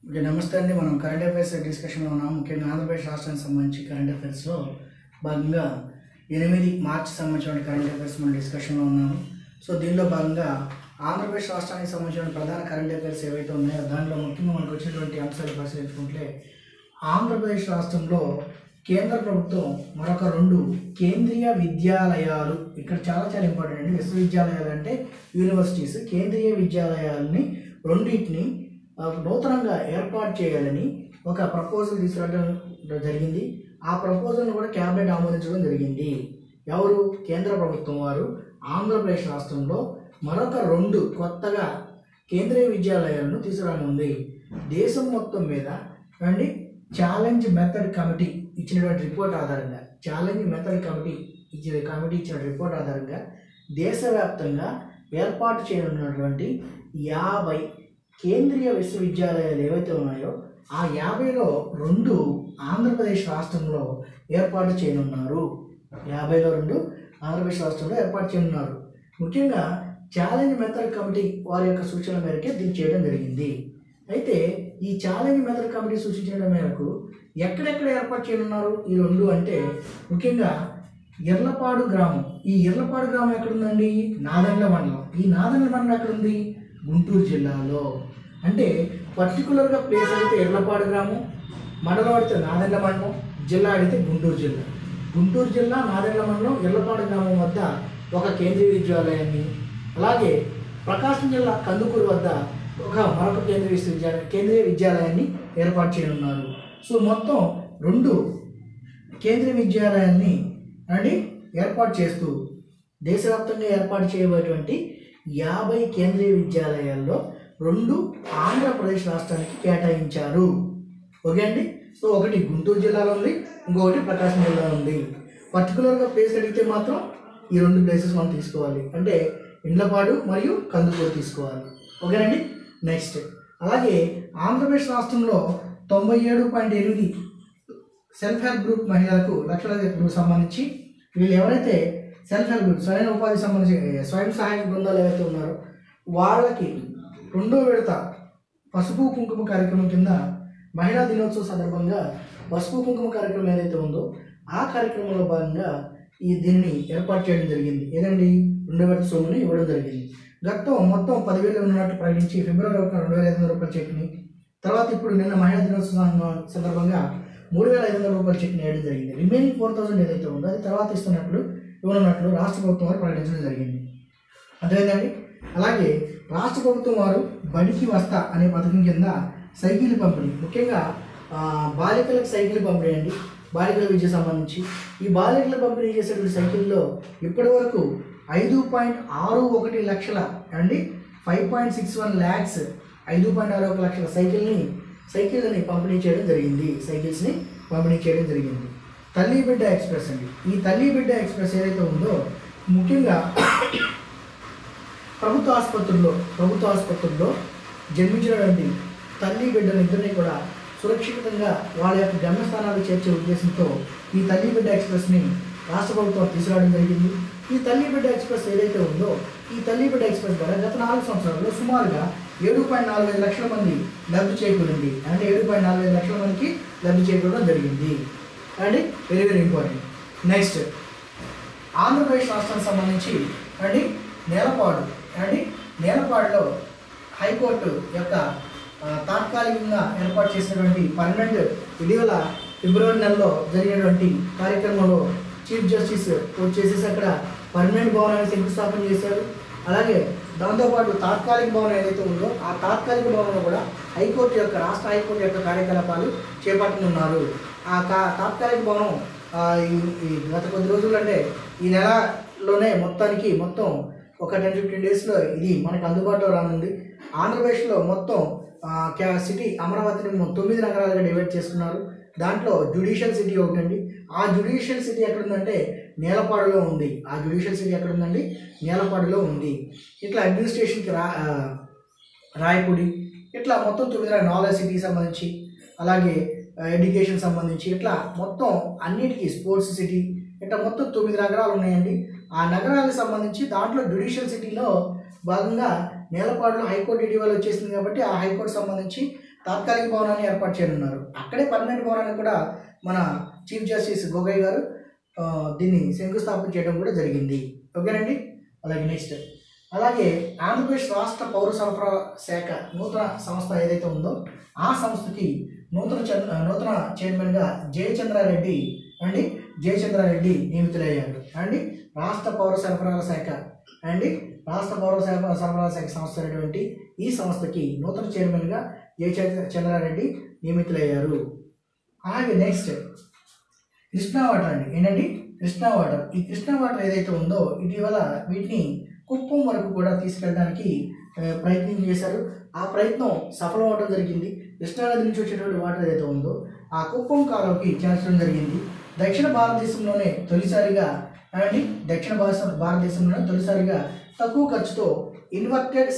Okay, నమస్తే అండి. మనం కరెంట్ అఫైర్స్ డిస్కషన్లో ఉన్నాం. ముఖ్యంగా ఆంధ్రప్రదేశ్ రాష్ట్రానికి సంబంధించి కరెంట్ అఫైర్స్లో భాగంగా 8 మార్చి సంబంధించిన కరెంట్ అఫైర్స్ మనం డిస్కషన్లో ఉన్నాము. సో దీనిలో భాగంగా ఆంధ్రప్రదేశ్ రాష్ట్రానికి సంబంధించిన ప్రధాన కరెంట్ అఫైర్స్ ఏవైతే ఉన్నాయో దాంట్లో ముఖ్యంగా మనకు వచ్చినటువంటి అంశాలు పరిశీలించుకుంటే, ఆంధ్రప్రదేశ్ రాష్ట్రంలో కేంద్ర ప్రభుత్వం మరొక 2 కేంద్రీయ విద్యాలయాలు, ఇక్కడ చాలా ఇంపార్టెంట్ అండి. విశ్వవిద్యాలయాలు అంటే యూనివర్సిటీస్, కేంద్రీయ విద్యాలయాలని రెండింటిని నూతనంగా ఏర్పాటు చేయాలని ఒక ప్రపోజల్ తీసుకురావడం జరిగింది. ఆ ప్రపోజల్ను కూడా క్యాబినెట్ ఆమోదించడం జరిగింది. ఎవరు? కేంద్ర ప్రభుత్వం వారు ఆంధ్రప్రదేశ్ రాష్ట్రంలో మరొక 2 కొత్తగా కేంద్రీయ విద్యాలయాలను తీసుకురానుంది. దేశం మొత్తం మీద అండి ఛాలెంజ్ మెథడ్ కమిటీ ఇచ్చినటువంటి రిపోర్ట్ ఆధారంగా, ఇచ్చిన రిపోర్ట్ ఆధారంగా దేశవ్యాప్తంగా ఏర్పాటు చేయనున్నటువంటి 50 కేంద్రీయ విశ్వవిద్యాలయాలు ఏవైతే ఉన్నాయో ఆ 50లో 2 ఆంధ్రప్రదేశ్ రాష్ట్రంలో ఏర్పాటు చేయనున్నారు. 50లో 2 ఆంధ్రప్రదేశ్ రాష్ట్రంలో ఏర్పాటు చేయనున్నారు. ముఖ్యంగా ఛాలెంజ్ మెథడ్ కమిటీ వారి యొక్క సూచనల మేరకే దీన్ని చేయడం జరిగింది. అయితే ఈ ఛాలెంజ్ మెథడ్ కమిటీ సూచించిన మేరకు ఎక్కడెక్కడ ఏర్పాటు చేయనున్నారు ఈ 2 అంటే, ముఖ్యంగా ఇర్లపాడు గ్రామం. ఈ ఇర్లపాడు గ్రామం ఎక్కడుందండి? నాదెండ్ల మండలం. ఈ నాదెండ్ల మండలం ఎక్కడుంది? గుంటూరు జిల్లాలో. అంటే పర్టికులర్గా ప్లేస్ అడిగితే ఇర్లపాడు గ్రామం, మండలం అడిగితే నాదెండ్ల మండలం, జిల్లా అడిగితే గుంటూరు జిల్లా. గుంటూరు జిల్లా నాదెండ్ల మండలం ఇర్లపాడు గ్రామం వద్ద ఒక కేంద్రీయ విద్యాలయాన్ని, అలాగే ప్రకాశం జిల్లా కందుకూరు వద్ద మరొక కేంద్రీయ విద్యాలయాన్ని ఏర్పాటు చేయనున్నారు. సో మొత్తం 2 కేంద్రీయ విద్యాలయాన్ని ఏర్పాటు చేస్తూ దేశవ్యాప్తంగా ఏర్పాటు చేయబోయేటువంటి 50 కేంద్రీయ విద్యాలయాల్లో 2 ఆంధ్రప్రదేశ్ రాష్ట్రానికి కేటాయించారు. ఓకే అండి. సో ఒకటి గుంటూరు జిల్లాలో ఉంది, ఇంకొకటి ప్రకాశం జిల్లాలో ఉంది. పర్టికులర్గా ప్లేస్ అడిగితే మాత్రం ఈ 2 ప్లేసెస్ మనం తీసుకోవాలి. అంటే ఇండ్లపాడు మరియు కందుకూరు తీసుకోవాలి. ఓకేనండి. నెక్స్ట్, అలాగే ఆంధ్రప్రదేశ్ రాష్ట్రంలో 97.8 సెల్ఫ్ హెల్ప్ గ్రూప్ మహిళలకు లక్షలకు సంబంధించి, వీళ్ళు ఎవరైతే సెల్ఫ్ హెల్ప్ గ్రూప్ స్వయం ఉపాధి సంబంధించి స్వయం సహాయక బృందాలు ఏవైతే ఉన్నారో వాళ్ళకి 2వ విడత పసుపు కుంకుమ కార్యక్రమం కింద మహిళా దినోత్సవం సందర్భంగా పసుపు కుంకుమ కార్యక్రమం ఏదైతే ఉందో ఆ కార్యక్రమంలో భాగంగా దీన్ని ఏర్పాటు చేయడం జరిగింది. ఏదండి? 2వ విడత సొమ్ముని ఇవ్వడం జరిగింది. మొత్తం 10,000 ఉన్నట్టు ప్రకటించి ఫిబ్రవరి 1 2,500 రూపాయల చెక్ని, తర్వాత ఇప్పుడు నిన్న మహిళా దినోత్సవం సందర్భంగా 3,500 రూపాయల చెక్ని వేయడం జరిగింది. రిమైనింగ్ 4,000 ఏదైతే ఉందో అది తర్వాత ఇవ్వనున్నట్లు రాష్ట్ర ప్రభుత్వం వారు ప్రకటించడం జరిగింది. అర్థమైందండి. అలాగే రాష్ట్ర ప్రభుత్వం వారు బడికి వస్తా అనే పథకం కింద సైకిల్ పంపిణీ, ముఖ్యంగా బాలికలకు సైకిల్ పంపిణీ అండి, బాలికల విద్య సంబంధించి ఈ బాలికలు పంపిణీ చేసేటువంటి సైకిల్లో ఇప్పటి వరకు 5.61 లక్షల 5.61 lakhs 5.61 లక్షల సైకిళ్ళని పంపిణీ చేయడం జరిగింది. తల్లి బిడ్డ ఎక్స్ప్రెస్ అండి. ఈ తల్లి బిడ్డ ఎక్స్ప్రెస్ ఏదైతే ఉందో ముఖ్యంగా ప్రభుత్వ ఆసుపత్రుల్లో జన్మించినటువంటి తల్లి బిడ్డలిద్దరినీ కూడా సురక్షితంగా వాళ్ళ యొక్క గమ్యస్థానాలు చేర్చే ఉద్దేశంతో ఈ తల్లి బిడ్డ ఎక్స్ప్రెస్ని రాష్ట్ర ప్రభుత్వం తీసుకురావడం జరిగింది. ఈ తల్లి బిడ్డ ఎక్స్ప్రెస్ ఏదైతే ఉందో ఈ తల్లి బిడ్డ ఎక్స్ప్రెస్ ద్వారా గత 4 సంవత్సరాల్లో సుమారుగా 7.45 లక్షల మంది లబ్ధి చేకూరింది. అంటే 7.45 లక్షల మందికి లబ్ధి చేకూరడం జరిగింది. అండి వెరీ ఇంపార్టెంట్. నెక్స్ట్, ఆంధ్రప్రదేశ్ రాష్ట్రానికి సంబంధించి నేలపాడులో హైకోర్టు యొక్క తాత్కాలికంగా ఏర్పాటు చేసినటువంటి పర్మనెంట్ ఇటీవల ఫిబ్రవరి నెలలో జరిగినటువంటి కార్యక్రమంలో చీఫ్ జస్టిస్ వచ్చేసేసి అక్కడ పర్మనెంట్ భవనాన్ని శంకుస్థాపన చేశారు. అలాగే దాంతోపాటు తాత్కాలిక భవనం ఏదైతే ఉందో ఆ తాత్కాలిక భవనంలో కూడా రాష్ట్ర హైకోర్టు యొక్క కార్యకలాపాలు చేపట్టనున్నారు. ఆ తాత్కాలిక భవనం గత కొద్ది రోజులు అంటే ఈ నెలలోనే మొత్తం ఒక 10-15 డేస్లో ఇది మనకు అందుబాటులో రానుంది. ఆంధ్రప్రదేశ్లో మొత్తం సిటీ అమరావతిని 9 నగరాలుగా డివైడ్ చేసుకున్నారు. దాంట్లో జ్యుడిషియల్ సిటీ ఒకటండి. ఆ జ్యుడిషియల్ సిటీ ఎక్కడుందంటే నేలపాడులో ఉంది. ఇట్లా అడ్మినిస్ట్రేషన్కి రాయపూడి, ఇట్లా మొత్తం 9 నాలెడ్జ్ సిటీకి సంబంధించి, అలాగే ఎడ్యుకేషన్ సంబంధించి ఇట్లా మొత్తం అన్నిటికీ స్పోర్ట్స్ సిటీ ఇట్లా మొత్తం 9 నగరాలు ఉన్నాయండి. ఆ నగరాలకు సంబంధించి దాంట్లో జ్యుడిషియల్ సిటీలో భాగంగా నేలపాడులో హైకోర్టు ఇటీవల వచ్చేసింది కాబట్టి ఆ హైకోర్టు సంబంధించి తాత్కాలిక భవనాన్ని ఏర్పాటు చేయనున్నారు. అక్కడే పర్మనెంట్ భవనాన్ని కూడా మన చీఫ్ జస్టిస్ గొగోయ్ గారు దీన్ని శంకుస్థాపన చేయడం కూడా జరిగింది. ఓకేనండి. అలాగే నెక్స్ట్, అలాగే ఆంధ్రప్రదేశ్ రాష్ట్ర పౌర సరఫరా శాఖ నూతన సంస్థ ఏదైతే ఉందో ఆ సంస్థకి నూతన చైర్మన్గా జయచంద్రారెడ్డి నియమితులయ్యారు. అండి రాష్ట్ర పౌర సరఫరాల శాఖ సంస్థ అయినటువంటి ఈ సంస్థకి నూతన చైర్మన్గా జయచంద్రారెడ్డి నియమితులయ్యారు. అలాగే నెక్స్ట్ కృష్ణా వాటర్ అండి. ఏంటండి కృష్ణా వాటర్. ఈ కృష్ణా వాటర్ ఏదైతే ఉందో ఇటీవల వీటిని కుప్పం వరకు కూడా తీసుకెళ్ళడానికి ప్రయత్నం చేశారు. ఆ ప్రయత్నం సఫలం అవడం జరిగింది. కృష్ణానది నుంచి వచ్చేటువంటి వాటర్ ఏదైతే ఉందో ఆ కుప్పం కాలువకి చేర్చడం జరిగింది. దక్షిణ భారతదేశంలోనే తొలిసారిగా తక్కువ ఖర్చుతో ఇన్వర్టెడ్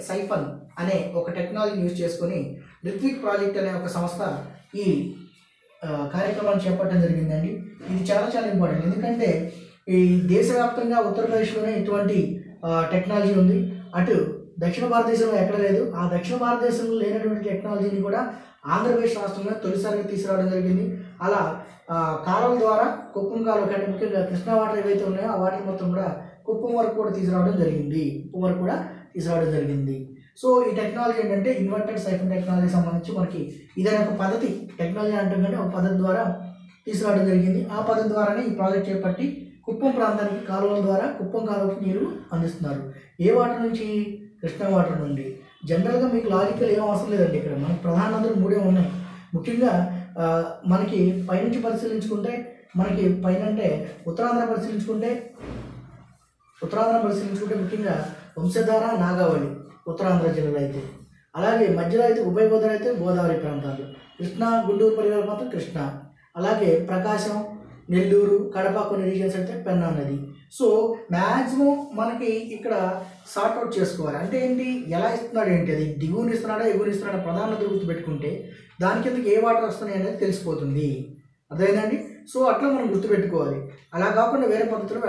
సైఫన్ అనే ఒక టెక్నాలజీని యూజ్ చేసుకొని రిత్విక్ ప్రాజెక్ట్ అనే ఒక సంస్థ ఈ కార్యక్రమాన్ని చేపట్టడం జరిగిందండి. ఇది చాలా చాలా ఇంపార్టెంట్. ఎందుకంటే ఈ దేశవ్యాప్తంగా ఉత్తరప్రదేశ్లోనే ఇటువంటి టెక్నాలజీ ఉంది. అటు దక్షిణ భారతదేశంలో ఎక్కడ లేదు. ఆ దక్షిణ భారతదేశంలో లేనటువంటి టెక్నాలజీని కూడా ఆంధ్రప్రదేశ్ రాష్ట్రంలో తొలిసారిగా తీసుకురావడం జరిగింది. అలా కాలువల ద్వారా కుప్పం కాలువ కంటే ముఖ్యంగా కృష్ణా వాటర్ ఏవైతే ఉన్నాయో ఆ వాటర్ మొత్తం కూడా కుప్పం వరకు కూడా తీసుకురావడం జరిగింది. సో ఈ టెక్నాలజీ ఏంటంటే ఇన్వర్టెడ్ సైఫన్ టెక్నాలజీ సంబంధించి మనకి ఇదైన ఒక పద్ధతి, టెక్నాలజీ అంటే ఒక పద్ధతి ద్వారా తీసుకురావడం జరిగింది. ఆ పద్ధతి ద్వారానే ఈ ప్రాజెక్ట్ చేపట్టి కుప్పం ప్రాంతానికి కాలువల ద్వారా కుప్పం కాలువకి నీరు అందిస్తున్నారు. ఏ వాటర్ నుంచి? కృష్ణా వాటర్ నుండి. జనరల్గా మీకు లాజికల్ ఏం అవసరం లేదండి. ఇక్కడ మనకి ప్రధాన నదులు 3 ఉన్నాయి. ముఖ్యంగా మనకి పైనుంచి పరిశీలించుకుంటే మనకి పైన అంటే ఉత్తరాంధ్ర పరిశీలించుకుంటే ముఖ్యంగా వంశధార, నాగావళి ఉత్తరాంధ్ర జిల్లాలో అయితే, అలాగే మధ్యలో అయితే ఉభయ గోదావరి అయితే గోదావరి ప్రాంతాలు, కృష్ణా గుంటూరు పరివారం మాత్రం కృష్ణా, అలాగే ప్రకాశం, నెల్లూరు, కడప కొన్ని రీజన్స్ అయితే పెన్నా నది. సో మ్యాక్సిమం మనకి ఇక్కడ సార్ట్అవుట్ చేసుకోవాలి. అంటే ఏంటి, ఎలా ఇస్తున్నాడు ఏంటి, అది దిగువని ఇస్తున్నాడా ఎగువని ఇస్తున్నాడా ప్రధాన నది గుర్తుపెట్టుకుంటే దాని కిందకి ఏ వాటర్ వస్తున్నాయి అనేది తెలిసిపోతుంది. అర్థమైందండి. సో అట్లా మనం గుర్తుపెట్టుకోవాలి. అలా కాకుండా వేరే పద్ధతిలో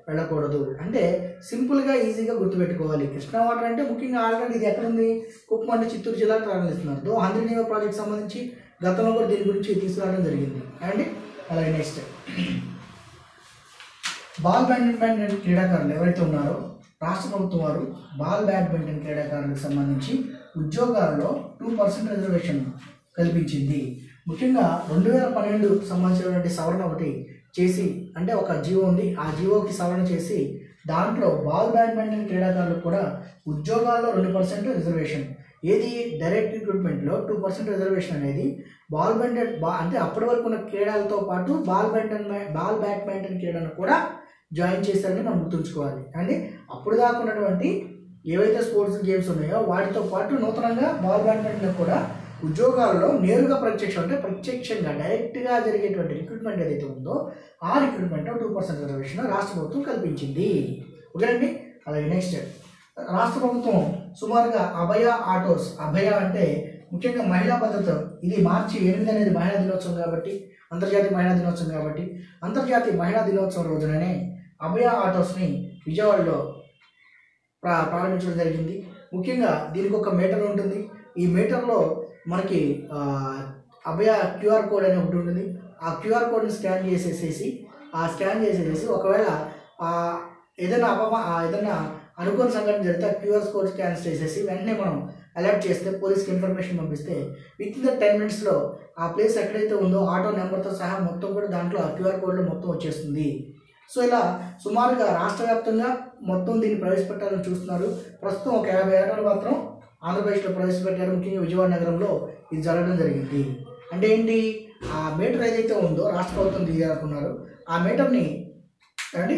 వెళ్ళకూడదు. అంటే సింపుల్గా ఈజీగా గుర్తుపెట్టుకోవాలి. కృష్ణా వాటర్ అంటే ముఖ్యంగా ఆల్రెడీ ఇది ఎక్కడుంది, కుప్పం అంటే చిత్తూరు జిల్లాకు ప్రారంభిస్తున్నారు. 100 ప్రాజెక్ట్ సంబంధించి గతంలో కూడా దీని గురించి తీసుకురావడం జరిగింది. అండ్ అలాగే నెక్స్ట్ బాల్ బ్యాడ్మింటన్ క్రీడాకారులు ఎవరైతే ఉన్నారో రాష్ట్ర ప్రభుత్వం వారు బాల్ బ్యాడ్మింటన్ క్రీడాకారులకు సంబంధించి ఉద్యోగాల్లో 2% రిజర్వేషన్ కల్పించింది. ముఖ్యంగా 2012 సంబంధించినటువంటి సవరణ ఒకటి చేసి, అంటే ఒక జీవో ఉంది, ఆ జీవోకి సవరణ చేసి దాంట్లో బాల్ బ్యాడ్మింటన్ క్రీడాకారులకు కూడా ఉద్యోగాల్లో 2% రిజర్వేషన్. ఏది డైరెక్ట్ రిక్రూట్మెంట్లో 2% రిజర్వేషన్ అనేది అంటే అప్పటి వరకు ఉన్న క్రీడలతో పాటు బాల్ బ్యాడ్మింటన్ క్రీడను కూడా జాయిన్ చేశారని మనం గుర్తుంచుకోవాలి. అండ్ అప్పుడు దాకా ఉన్నటువంటి ఏవైతే స్పోర్ట్స్ గేమ్స్ ఉన్నాయో వాటితో పాటు నూతనంగా బాల్ బ్యాడ్మింటన్ కూడా ఉద్యోగాల్లో నేరుగా ప్రత్యక్షంగా డైరెక్ట్గా జరిగేటువంటి రిక్రూట్మెంట్ ఏదైతే ఉందో ఆ రిక్రూట్మెంట్లో 2% రిజర్వేషన్ రాష్ట్ర ప్రభుత్వం కల్పించింది. ఓకేనండి. అలాగే నెక్స్ట్ రాష్ట్ర ప్రభుత్వం సుమారుగా అభయ అంటే ముఖ్యంగా మహిళా భద్రత. ఇది మార్చి 8 అనేది మహిళా దినోత్సవం కాబట్టి, అంతర్జాతీయ మహిళా దినోత్సవం రోజుననే అభయ ఆటోస్ని విజయవాడలో ప్రారంభించడం జరిగింది. ముఖ్యంగా దీనికి ఒక మీటర్ ఉంటుంది. ఈ మీటర్లో మనకి అభయ క్యూఆర్ కోడ్ అనే ఒకటి ఉంటుంది. ఆ క్యూఆర్ కోడ్ని స్కాన్ చేసేసి ఒకవేళ ఏదైనా అనుకోని సంఘటన జరిగితే ఆ క్యూఆర్ కోడ్ స్కాన్ చేసేసి వెంటనే మనం అలర్ట్ చేస్తే పోలీస్కి ఇన్ఫర్మేషన్ పంపిస్తే విత్ ఇన్ 10 minutesలో ఆ ప్లేస్ ఎక్కడైతే ఉందో ఆటో నెంబర్తో సహా మొత్తం కూడా దాంట్లో ఆ క్యూఆర్ కోడ్లో మొత్తం వచ్చేస్తుంది. సో ఇలా సుమారుగా రాష్ట్ర వ్యాప్తంగా మొత్తం దీన్ని ప్రవేశపెట్టాలని చూస్తున్నారు. ప్రస్తుతం ఒక 50 ఆటోలు మాత్రం ఆంధ్రప్రదేశ్లో ప్రవేశపెట్టారు. ముఖ్యంగా విజయవాడ నగరంలో ఇది జరగడం జరిగింది. అంటే ఏంటి, ఆ మీటర్ ఏదైతే ఉందో రాష్ట్ర ప్రభుత్వం తీయాలనుకున్నారు, ఆ మీటర్ని అండి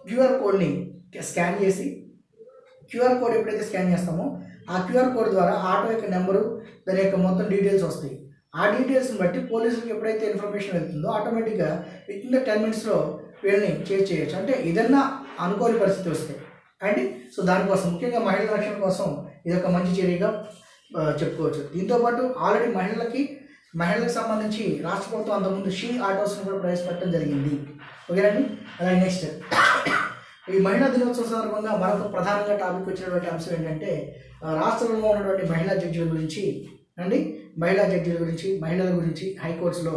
క్యూఆర్ కోడ్ని స్కాన్ చేసి, క్యూఆర్ కోడ్ ఎప్పుడైతే స్కాన్ చేస్తామో ఆ క్యూఆర్ కోడ్ ద్వారా ఆటో యొక్క నెంబరు, దాని యొక్క మొత్తం డీటెయిల్స్ వస్తాయి. ఆ డీటెయిల్స్ని బట్టి పోలీసులకు ఎప్పుడైతే ఇన్ఫర్మేషన్ వెళ్తుందో ఆటోమేటిక్గా విత్ ఇన్ 10 minutesలో వీళ్ళని చేయొచ్చు. అంటే ఏదన్నా అనుకోని పరిస్థితి వస్తాయి అండి. సో దానికోసం ముఖ్యంగా మహిళల రక్షణ కోసం ఇది ఒక మంచి చర్యగా చెప్పుకోవచ్చు. దీంతోపాటు ఆల్రెడీ మహిళలకు సంబంధించి రాష్ట్ర ప్రభుత్వం అంతకుముందు షీ ఆటోస్ని కూడా ప్రవేశపెట్టడం జరిగింది. ఓకేనండి. అలాగే నెక్స్ట్ ఈ మహిళా దినోత్సవం సందర్భంగా మరొక ప్రధానంగా టాపిక్ వచ్చినటువంటి అంశం ఏంటంటే రాష్ట్రంలో ఉన్నటువంటి మహిళా జడ్జిల గురించి అండి, మహిళా జడ్జిల గురించి, మహిళల గురించి హైకోర్టులో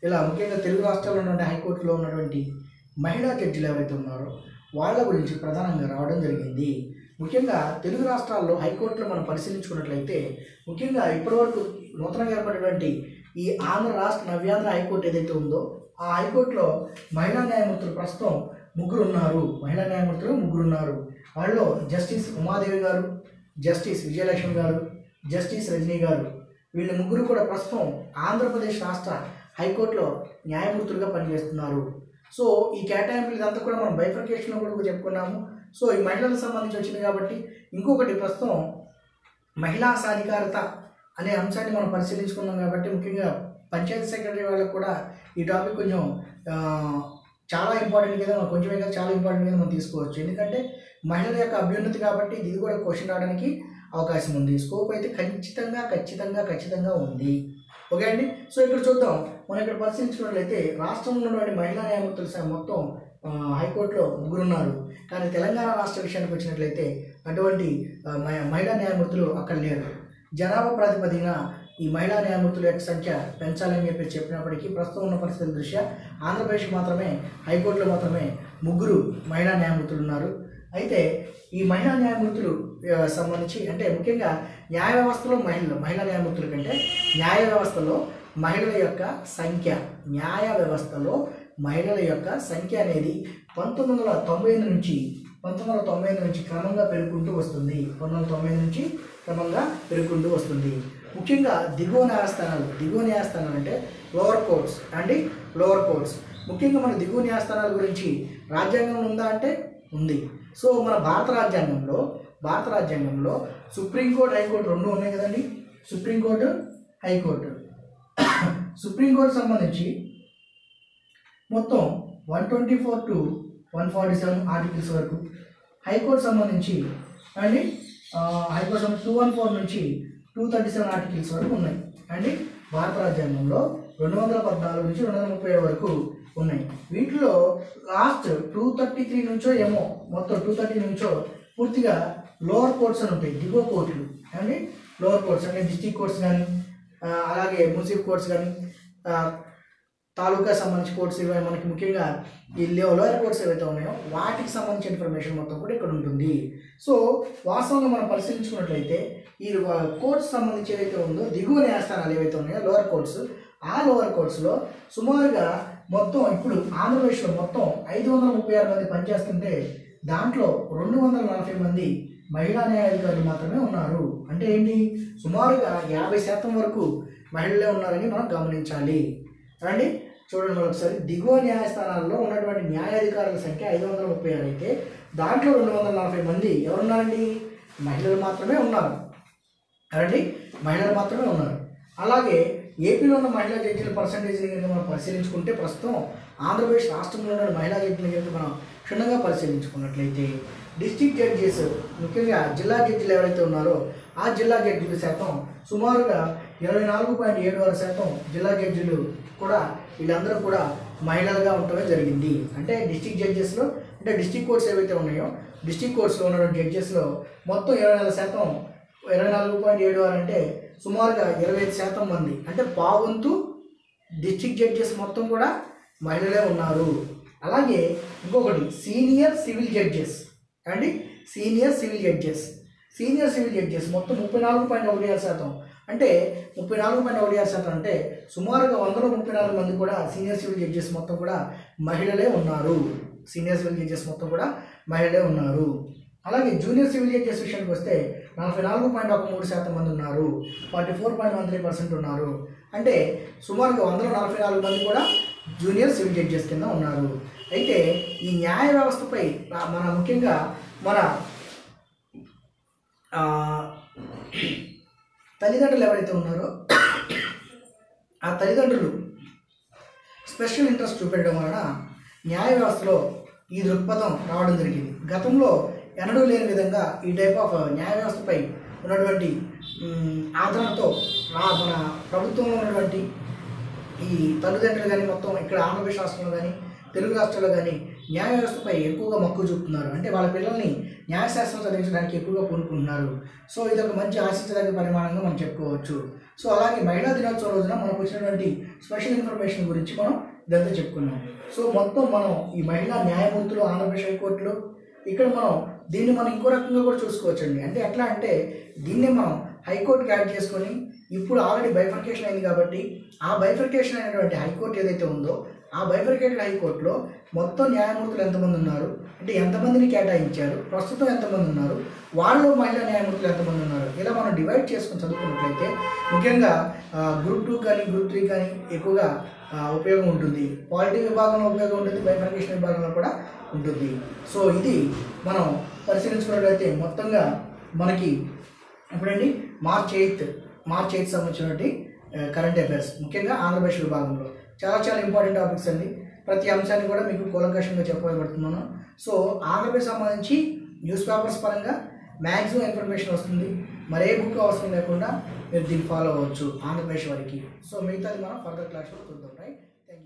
ఇలా ముఖ్యంగా తెలుగు రాష్ట్రాల్లో ఉన్నటువంటి హైకోర్టులో ఉన్నటువంటి మహిళా జడ్జిలు ఎవరైతే ఉన్నారో వాళ్ళ గురించి ప్రధానంగా రావడం జరిగింది. ముఖ్యంగా తెలుగు రాష్ట్రాల్లో హైకోర్టులో మనం పరిశీలించుకున్నట్లయితే ముఖ్యంగా ఇప్పటివరకు నూతనంగా ఏర్పడినటువంటి ఈ ఆంధ్ర రాష్ట్ర నవ్యాంధ్ర హైకోర్టు ఏదైతే ఉందో ఆ హైకోర్టులో మహిళా న్యాయమూర్తులు ప్రస్తుతం ముగ్గురు ఉన్నారు. మహిళా న్యాయమూర్తులు ముగ్గురు ఉన్నారు. వాళ్ళలో జస్టిస్ ఉమాదేవి గారు, జస్టిస్ విజయలక్ష్మి గారు, జస్టిస్ రజనీ గారు, వీళ్ళ ముగ్గురు కూడా ప్రస్తుతం ఆంధ్రప్రదేశ్ రాష్ట్ర హైకోర్టులో న్యాయమూర్తులుగా పనిచేస్తున్నారు. సో ఈ కేటాయింపులు ఇదంతా కూడా మనం బైఫర్కేషన్లో కూడా చెప్పుకున్నాము. సో ఈ మహిళలకు సంబంధించి వచ్చింది కాబట్టి ఇంకొకటి ప్రస్తుతం మహిళా సాధికారత అనే అంశాన్ని మనం పరిశీలించుకున్నాం కాబట్టి ముఖ్యంగా పంచాయతీ సెక్రటరీ వాళ్ళకు కూడా ఈ టాపిక్ కొంచెం చాలా ఇంపార్టెంట్ కదా, మనం కొంచెమే కదా చాలా ఇంపార్టెంట్ కదా మనం తీసుకోవచ్చు. ఎందుకంటే మహిళల యొక్క అభ్యున్నతి కాబట్టి ఇది కూడా క్వశ్చన్ రావడానికి అవకాశం ఉంది. స్కోప్ అయితే ఖచ్చితంగా ఉంది. ఓకే అండి. సో ఇక్కడ చూద్దాం, మనం ఇక్కడ పరిశీలించుకున్నట్లయితే రాష్ట్రంలో ఉన్నటువంటి మహిళా న్యాయమూర్తులు మొత్తం హైకోర్టులో ముగ్గురు ఉన్నారు. కానీ తెలంగాణ రాష్ట్ర విషయానికి వచ్చినట్లయితే అటువంటి మహిళా న్యాయమూర్తులు అక్కడ లేరు. జనాభా ప్రాతిపదికన ఈ మహిళా న్యాయమూర్తుల యొక్క సంఖ్య పెంచాలని చెప్పినప్పటికీ ప్రస్తుతం ఉన్న పరిస్థితుల దృష్ట్యా ఆంధ్రప్రదేశ్ మాత్రమే హైకోర్టులో మాత్రమే ముగ్గురు మహిళా న్యాయమూర్తులు ఉన్నారు. అయితే ఈ మహిళా న్యాయమూర్తులు సంబంధించి అంటే ముఖ్యంగా న్యాయ వ్యవస్థలో మహిళా న్యాయమూర్తుల కంటే న్యాయ వ్యవస్థలో మహిళల యొక్క సంఖ్య అనేది 1998 నుంచి క్రమంగా పెరుగుకుంటూ వస్తుంది. ముఖ్యంగా దిగువ న్యాయస్థానాలు అంటే లోవర్ కోర్ట్స్. ముఖ్యంగా మన దిగువ న్యాయస్థానాల గురించి రాజ్యాంగం ఉందా అంటే ఉంది. సో మన భారత రాజ్యాంగంలో సుప్రీంకోర్టు, హైకోర్టు రెండు ఉన్నాయి కదండి. Supreme court, high court. సుప్రీంకోర్టు సంబంధించి మొత్తం 124 to 147 ఆర్టికల్స్ వరకు, హైకోర్టు సంబంధించి 214 నుంచి 237 ఆర్టికల్స్ వరకు ఉన్నాయి అండి. భారత రాజ్యాంగంలో 214 నుంచి 237 వరకు ఉన్నాయి. వీటిలో లాస్ట్ 233 నుంచో ఏమో, మొత్తం 230 నుంచో పూర్తిగా లోవర్ కోర్ట్స్ అని ఉంటాయి, దిగువ కోర్టులు అండి. లోవర్ కోర్ట్స్ అంటే డిస్ట్రిక్ట్ కోర్ట్స్ కానీ, అలాగే మున్సిపల్ కోర్ట్స్ కానీ, తాలూకా సంబంధించి కోర్ట్స్ ఇవి మనకి ముఖ్యంగా ఈ లోయర్ కోర్ట్స్ ఏవైతే ఉన్నాయో వాటికి సంబంధించిన ఇన్ఫర్మేషన్ మొత్తం కూడా ఇక్కడ ఉంటుంది. సో వాస్తవంగా మనం పరిశీలించుకున్నట్లయితే ఈ కోర్ట్స్ సంబంధించి ఏవైతే ఉందో దిగువ న్యాయస్థానాలు ఏవైతే ఉన్నాయో లోయర్ కోర్ట్స్, ఆ లోవర్ కోర్ట్స్లో సుమారుగా మొత్తం ఇప్పుడు ఆంధ్రప్రదేశ్లో మొత్తం 536 మంది పనిచేస్తుంటే దాంట్లో 240 మంది మహిళా న్యాయాధికారులు మాత్రమే ఉన్నారు. అంటే ఏంటి, సుమారుగా 50% వరకు మహిళలే ఉన్నారని మనం గమనించాలి అండి. చూడండి ఒకసారి, దిగువ న్యాయస్థానాల్లో ఉన్నటువంటి న్యాయాధికారుల సంఖ్య 536 అయితే దాంట్లో 240 మంది ఎవరున్నారండి, మహిళలు మాత్రమే ఉన్నారు. అలాగే ఏపీలో ఉన్న మహిళా జడ్జిల పర్సంటేజ్ని కనుక మనం పరిశీలించుకుంటే ప్రస్తుతం ఆంధ్రప్రదేశ్ రాష్ట్రంలో ఉన్న మహిళా జడ్జిల కనుక మనం క్షుణ్ణంగా పరిశీలించుకున్నట్లయితే డిస్ట్రిక్ట్ జడ్జెస్ ముఖ్యంగా జిల్లా జడ్జిలు ఎవరైతే ఉన్నారో ఆ జిల్లా జడ్జిల శాతం సుమారుగా 24.76% జిల్లా జడ్జిలు కూడా వీళ్ళందరూ కూడా మహిళలుగా ఉండటమే జరిగింది. అంటే డిస్ట్రిక్ట్ జడ్జెస్లో అంటే డిస్ట్రిక్ట్ కోర్ట్స్ ఏవైతే ఉన్నాయో డిస్ట్రిక్ట్ కోర్ట్స్లో ఉన్నటువంటి జడ్జెస్లో మొత్తం 24%, 24.76 అంటే సుమారుగా 25% మంది, అంటే పావంతు డిస్ట్రిక్ట్ జడ్జెస్ మొత్తం కూడా మహిళలే ఉన్నారు. అలాగే ఇంకొకటి సీనియర్ సివిల్ జడ్జెస్ మొత్తం 34.16%, అంటే 34.16% అంటే సుమారుగా 134 మంది కూడా సీనియర్ సివిల్ జడ్జెస్ మొత్తం కూడా మహిళలే ఉన్నారు. అలాగే జూనియర్ సివిల్ జడ్జెస్ విషయానికి వస్తే 44.13% మంది ఉన్నారు, 44.13% ఉన్నారు. అంటే సుమారుగా 144 మంది కూడా జూనియర్ సివిల్ జడ్జెస్ కింద ఉన్నారు. అయితే ఈ న్యాయ వ్యవస్థపై ముఖ్యంగా మన తల్లిదండ్రులు ఎవరైతే ఉన్నారో ఆ తల్లిదండ్రులు స్పెషల్ ఇంట్రెస్ట్ చూపెట్టడం వలన న్యాయ వ్యవస్థలో ఈ దృక్పథం రావడం జరిగింది. గతంలో ఎన్నడూ లేని విధంగా ఈ టైప్ ఆఫ్ న్యాయ వ్యవస్థపై ఉన్నటువంటి ఆదరణతో మన ప్రభుత్వంలో ఉన్నటువంటి ఈ తల్లిదండ్రులు కానీ మొత్తం ఇక్కడ ఆంధ్రప్రదేశ్ రాష్ట్రంలో కానీ తెలుగు రాష్ట్రాల్లో కానీ న్యాయ వ్యవస్థపై ఎక్కువగా మక్కువ చూపుతున్నారు. అంటే వాళ్ళ పిల్లల్ని న్యాయశాస్త్రం చదివించడానికి ఎక్కువగా పూనుకుంటున్నారు. సో ఇది ఒక మంచి ఆశించదగ్గ పరిమాణంగా మనం చెప్పుకోవచ్చు. సో అలాగే మహిళా దినోత్సవం రోజున మనకు వచ్చినటువంటి స్పెషల్ ఇన్ఫర్మేషన్ గురించి మనం ఇదంతా చెప్పుకున్నాం. సో మొత్తం మనం ఈ మహిళా న్యాయమూర్తులు ఆంధ్రప్రదేశ్ హైకోర్టులో ఇక్కడ దీన్ని మనం ఇంకో రకంగా కూడా చూసుకోవచ్చండి. అంటే ఎట్లా అంటే దీన్ని మనం హైకోర్టుకి యాడ్ చేసుకొని ఇప్పుడు ఆల్రెడీ బైఫర్కేషన్ అయింది కాబట్టి ఆ బైఫర్కేషన్ అయినటువంటి హైకోర్టు ఏదైతే ఉందో ఆ బైఫర్కేటెడ్ హైకోర్టులో మొత్తం న్యాయమూర్తులు ఎంతమంది ఉన్నారు, అంటే ఎంతమందిని కేటాయించారు, ప్రస్తుతం ఎంతమంది ఉన్నారు, వాళ్ళు మహిళా న్యాయమూర్తులు ఎంతమంది ఉన్నారు, ఇలా మనం డివైడ్ చేసుకొని చదువుకున్నట్లయితే ముఖ్యంగా గ్రూప్ 2 కానీ గ్రూప్ 3 కానీ ఎక్కువగా ఉపయోగం ఉంటుంది. పాలిటీ విభాగంలో ఉపయోగం ఉంటుంది, బైఫర్కేషన్ విభాగంలో కూడా ఉంటుంది. సో ఇది మనం పరిశీలించుకున్నట్లయితే మొత్తంగా మనకి ఇప్పుడండి మార్చ్ 8 సంబంధించినటువంటి కరెంట్ అఫైర్స్ ముఖ్యంగా ఆంధ్రప్రదేశ్ విభాగంలో చాలా ఇంపార్టెంట్ టాపిక్స్ అండి. ప్రతి అంశాన్ని కూడా మీకు కూలంకషంగా చెప్పబడుతున్నాను. సో ఆంధ్రప్రదేశ్ సంబంధించి న్యూస్ పేపర్స్ పరంగా మ్యాక్సిమం ఇన్ఫర్మేషన్ వస్తుంది. మరే బుక్ అవసరం లేకుండా మీరు దీన్ని ఫాలో అవ్వచ్చు ఆంధ్రప్రదేశ్ వరకు. సో మిగతాది మనం ఫర్దర్ క్లాస్లో చూద్దాం. Right, thank you.